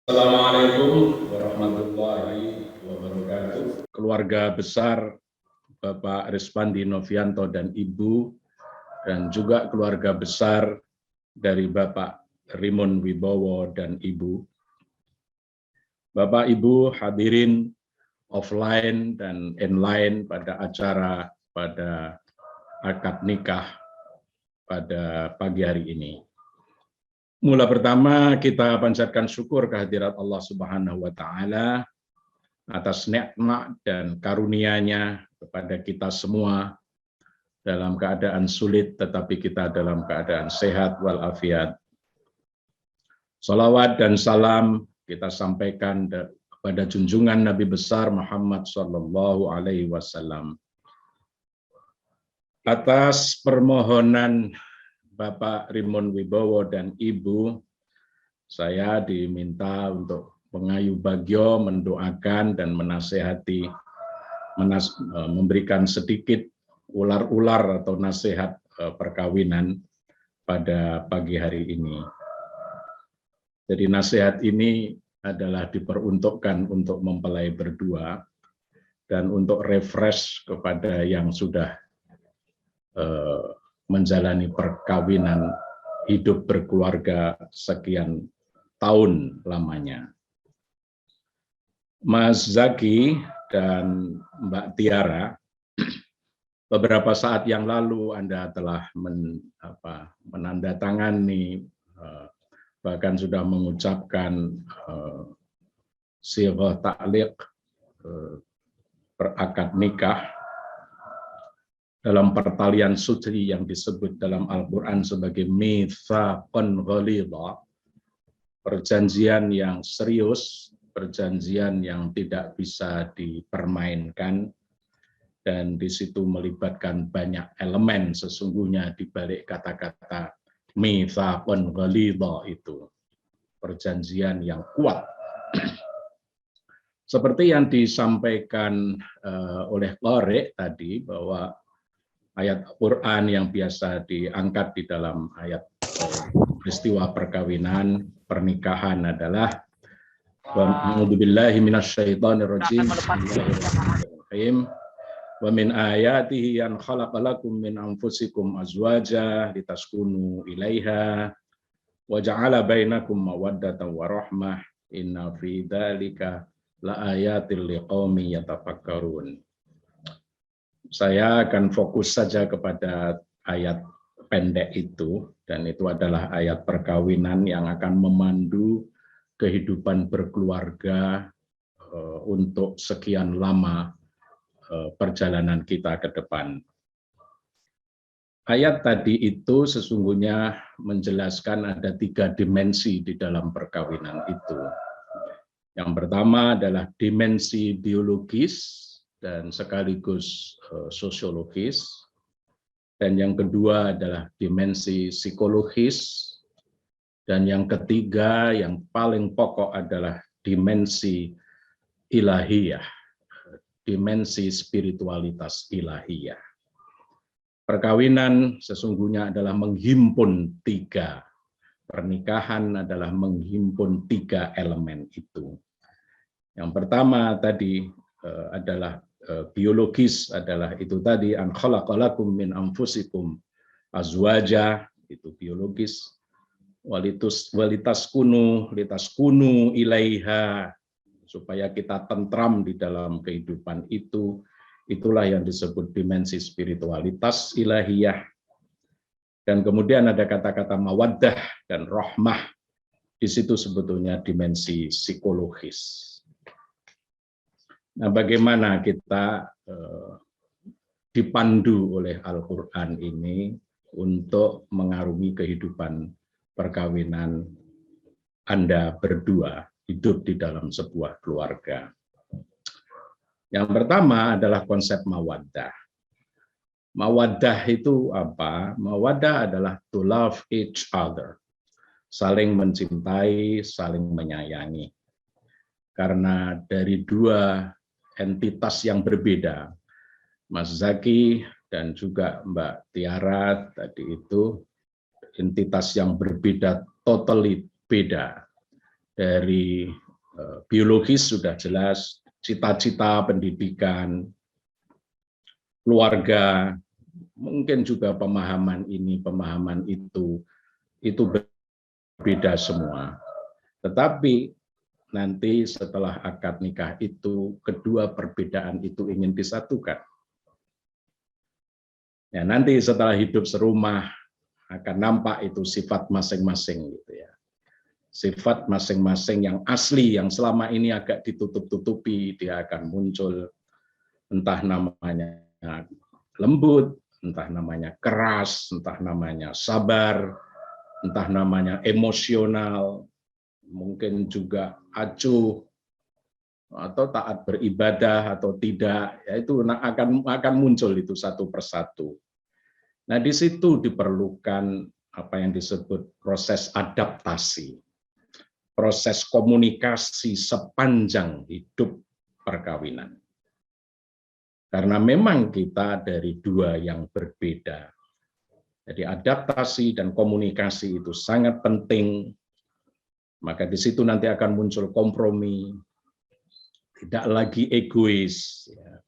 Assalamualaikum warahmatullahi wabarakatuh. Keluarga besar Bapak Rispandi Novianto dan Ibu, dan juga keluarga besar dari Bapak Rimon Wibowo dan Ibu. Bapak Ibu hadirin offline dan online pada acara pada akad nikah pada pagi hari ini. Mula pertama kita panjatkan syukur kehadirat Allah Subhanahu wa taala atas nikmat dan karunia-Nya kepada kita semua dalam keadaan sulit tetapi kita dalam keadaan sehat walafiat. Salawat dan salam kita sampaikan kepada junjungan Nabi besar Muhammad sallallahu alaihi wasallam. Atas permohonan Bapak Rimon Wibowo dan Ibu, saya diminta untuk mengayu bagyo, mendoakan dan menasehati, memberikan sedikit ular-ular atau nasihat perkawinan pada pagi hari ini. Jadi nasihat ini adalah diperuntukkan untuk mempelai berdua dan untuk refresh kepada yang sudah menjalani perkawinan, hidup berkeluarga sekian tahun lamanya. Mas Zaki dan Mbak Tiara, beberapa saat yang lalu Anda telah menandatangani, bahkan sudah mengucapkan sirah ta'liq, berakad nikah, dalam pertalian suci yang disebut dalam Al-Quran sebagai mitsaqan ghalidha, perjanjian yang serius, perjanjian yang tidak bisa dipermainkan, dan di situ melibatkan banyak elemen sesungguhnya di balik kata-kata mitsaqan ghalidha itu, perjanjian yang kuat. Seperti yang disampaikan oleh Qari tadi, bahwa ayat Quran yang biasa diangkat di dalam ayat peristiwa perkawinan, pernikahan adalah A'udzubillahi minasyaitonirrajim. Bismillahirrahmanirrahim. Wa min ayatihi an khalaqalakum min anfusikum azwaja litaskunu ilaiha wa ja'ala bainakum mawaddatan wa rahmah inna fi dzalika laayatil liqaumin yatafakkarun. Saya akan fokus saja kepada ayat pendek itu, dan itu adalah ayat perkawinan yang akan memandu kehidupan berkeluarga untuk sekian lama perjalanan kita ke depan. Ayat tadi itu sesungguhnya menjelaskan ada 3 dimensi di dalam perkawinan itu. Yang pertama adalah dimensi biologis dan sekaligus sosiologis, dan yang kedua adalah dimensi psikologis, dan yang ketiga yang paling pokok adalah dimensi ilahiyah, dimensi spiritualitas ilahiyah. Perkawinan sesungguhnya adalah menghimpun 3, pernikahan adalah menghimpun 3 elemen itu. Yang pertama tadi adalah biologis, adalah itu tadi an khalaqalakum min anfusikum azwaja, itu biologis, walitaskunu ilaiha, supaya kita tentram di dalam kehidupan itu. Itulah yang disebut dimensi spiritualitas ilahiyah. Dan kemudian ada kata-kata mawaddah dan rahmah, di situ sebetulnya dimensi psikologis. Nah, bagaimana kita dipandu oleh Al-Quran ini untuk mengarungi kehidupan perkawinan Anda berdua, hidup di dalam sebuah keluarga. Yang pertama adalah konsep mawaddah. Mawaddah itu apa? Mawaddah adalah to love each other, saling mencintai, saling menyayangi. Karena dari 2 entitas yang berbeda, Mas Zaki dan juga Mbak Tiara tadi itu entitas yang berbeda, totally beda. Dari biologis sudah jelas, cita-cita pendidikan, keluarga, mungkin juga pemahaman ini, pemahaman itu berbeda semua. Tetapi nanti setelah akad nikah itu, kedua perbedaan itu ingin disatukan. Ya, nanti setelah hidup serumah akan nampak itu sifat masing-masing gitu ya. Sifat masing-masing yang asli, yang selama ini agak ditutup-tutupi, dia akan muncul, entah namanya lembut, entah namanya keras, entah namanya sabar, entah namanya emosional, mungkin juga acuh, atau taat beribadah atau tidak, ya itu akan muncul itu satu persatu. Nah, di situ diperlukan apa yang disebut proses adaptasi, proses komunikasi sepanjang hidup perkawinan. Karena memang kita dari dua yang berbeda. Jadi adaptasi dan komunikasi itu sangat penting. Maka di situ nanti akan muncul kompromi, tidak lagi egois, ya.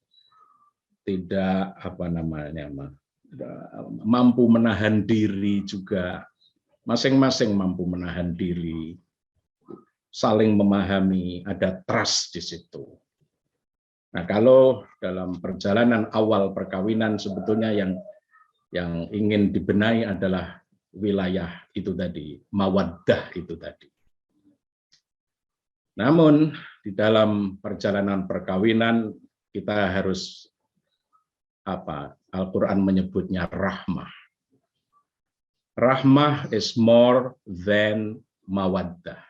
Tidak mampu menahan diri juga, masing-masing mampu menahan diri, saling memahami, ada trust di situ. Nah, kalau dalam perjalanan awal perkawinan sebetulnya yang ingin dibenahi adalah wilayah itu tadi, mawaddah itu tadi. Namun di dalam perjalanan perkawinan kita harus Al-Quran menyebutnya rahmah. Rahmah is more than mawaddah.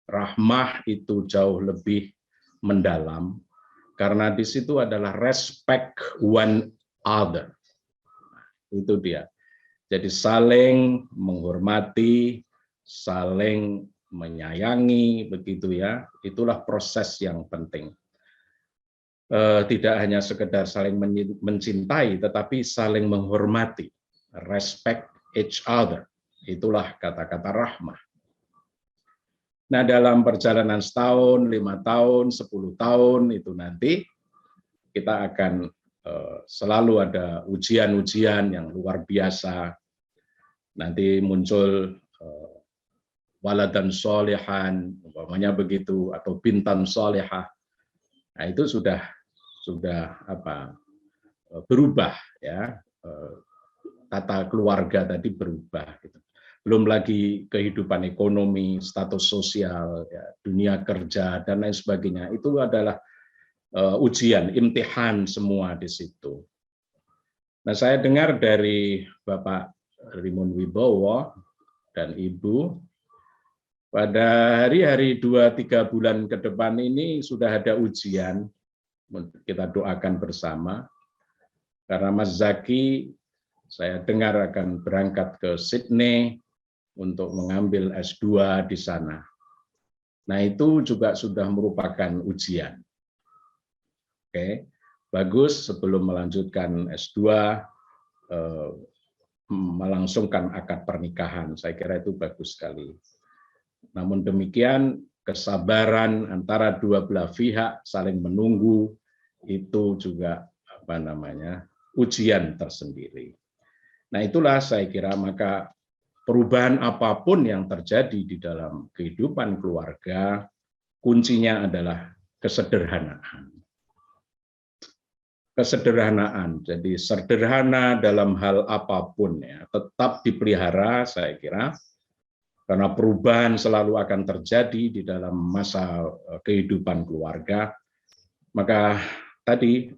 Rahmah itu jauh lebih mendalam karena di situ adalah respect one other. Itu dia. Jadi saling menghormati, saling menyayangi, begitu ya. Itulah proses yang penting. Tidak hanya sekedar saling mencintai, tetapi saling menghormati, respect each other. Itulah kata-kata rahmah. Nah, dalam perjalanan setahun, 5 tahun, 10 tahun itu nanti kita akan selalu ada ujian-ujian yang luar biasa. Nanti muncul waladan sholihan, umpamanya begitu, atau bintan sholihah. Nah, itu sudah berubah ya, tata keluarga tadi berubah gitu. Belum lagi kehidupan ekonomi, status sosial, ya, dunia kerja dan lain sebagainya. Itu adalah ujian, imtihan semua di situ. Nah, saya dengar dari Bapak Rimun Wibowo dan Ibu, pada hari-hari 2-3 bulan ke depan ini sudah ada ujian. Kita doakan bersama. Karena Mas Zaki, saya dengar akan berangkat ke Sydney untuk mengambil S2 di sana. Nah, itu juga sudah merupakan ujian. Oke, bagus sebelum melanjutkan S2, melangsungkan akad pernikahan. Saya kira itu bagus sekali. Namun demikian, kesabaran antara dua belah pihak saling menunggu itu juga ujian tersendiri. Nah, itulah saya kira maka perubahan apapun yang terjadi di dalam kehidupan keluarga, kuncinya adalah kesederhanaan. Kesederhanaan, jadi sederhana dalam hal apapun ya, tetap dipelihara saya kira, karena perubahan selalu akan terjadi di dalam masa kehidupan keluarga. Maka tadi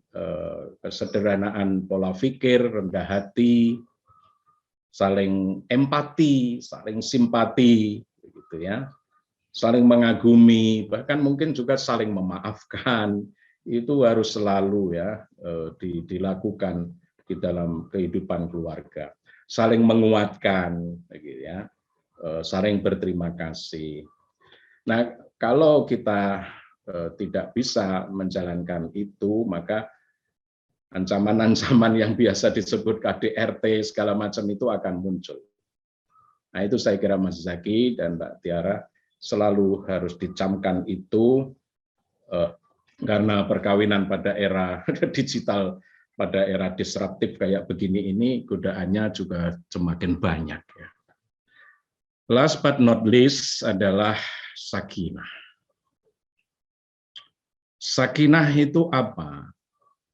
kesederhanaan pola pikir, rendah hati, saling empati, saling simpati, begitu ya, saling mengagumi, bahkan mungkin juga saling memaafkan, itu harus selalu ya dilakukan di dalam kehidupan keluarga. Saling menguatkan, begitu ya, saling berterima kasih. Nah, kalau kita tidak bisa menjalankan itu, maka ancaman-ancaman yang biasa disebut KDRT segala macam itu akan muncul. Nah, itu saya kira Mas Zaki dan Mbak Tiara selalu harus dicamkan itu karena perkawinan pada era digital, pada era disruptif kayak begini ini, godaannya juga semakin banyak. Ya. Last but not least adalah sakinah. Sakinah itu apa?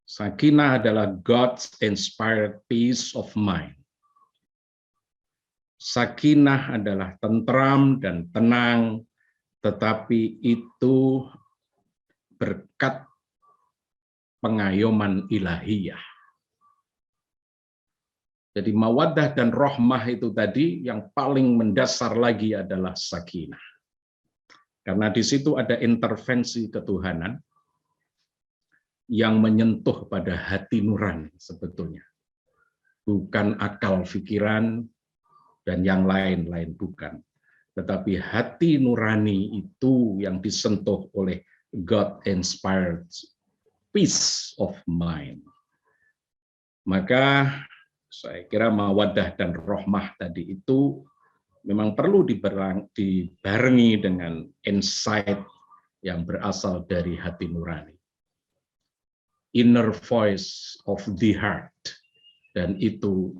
Sakinah adalah God's inspired peace of mind. Sakinah adalah tentram dan tenang, tetapi itu berkat pengayoman ilahiyah. Jadi mawaddah dan rahmah itu tadi yang paling mendasar lagi adalah sakinah. Karena di situ ada intervensi ketuhanan yang menyentuh pada hati nurani sebetulnya. Bukan akal pikiran dan yang lain-lain, bukan. Tetapi hati nurani itu yang disentuh oleh God-inspired peace of mind. Maka saya kira mawaddah dan rahmah tadi itu memang perlu dibarengi dengan insight yang berasal dari hati nurani. Inner voice of the heart, dan itu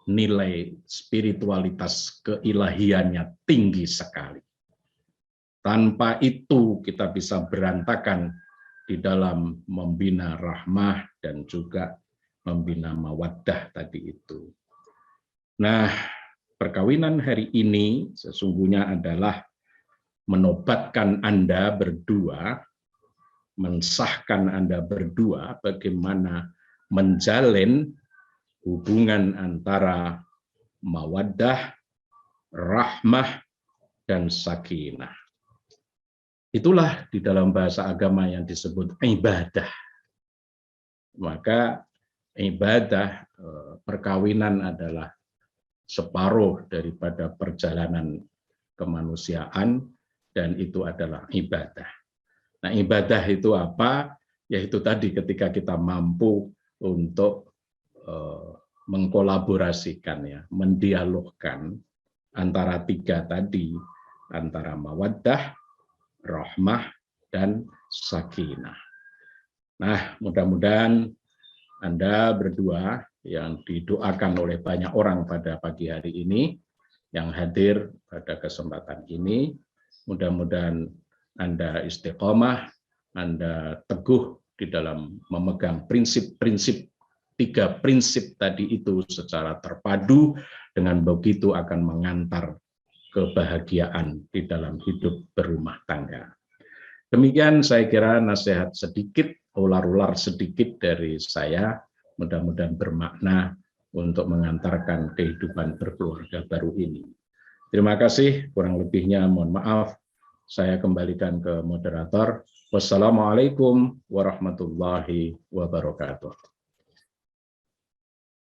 nilai spiritualitas keilahiannya tinggi sekali. Tanpa itu kita bisa berantakan di dalam membina rahmah dan juga membina mawaddah tadi itu. Nah, perkawinan hari ini sesungguhnya adalah menobatkan Anda berdua, mensahkan Anda berdua bagaimana menjalin hubungan antara mawaddah, rahmah, dan sakinah. Itulah di dalam bahasa agama yang disebut ibadah. Maka ibadah perkawinan adalah separuh daripada perjalanan kemanusiaan, dan itu adalah ibadah. Nah, ibadah itu apa? Yaitu tadi ketika kita mampu untuk mengkolaborasikan, ya, mendialogkan antara tiga tadi, antara mawaddah, rahmah, dan sakinah. Nah, mudah-mudahan Anda berdua yang didoakan oleh banyak orang pada pagi hari ini, yang hadir pada kesempatan ini, mudah-mudahan Anda istiqomah, Anda teguh di dalam memegang prinsip-prinsip, tiga prinsip tadi itu secara terpadu, dengan begitu akan mengantar kebahagiaan di dalam hidup berumah tangga. Demikian saya kira nasihat sedikit, ular-ular sedikit dari saya, mudah-mudahan bermakna untuk mengantarkan kehidupan berkeluarga baru ini. Terima kasih, kurang lebihnya mohon maaf. Saya kembalikan ke moderator. Wassalamualaikum warahmatullahi wabarakatuh.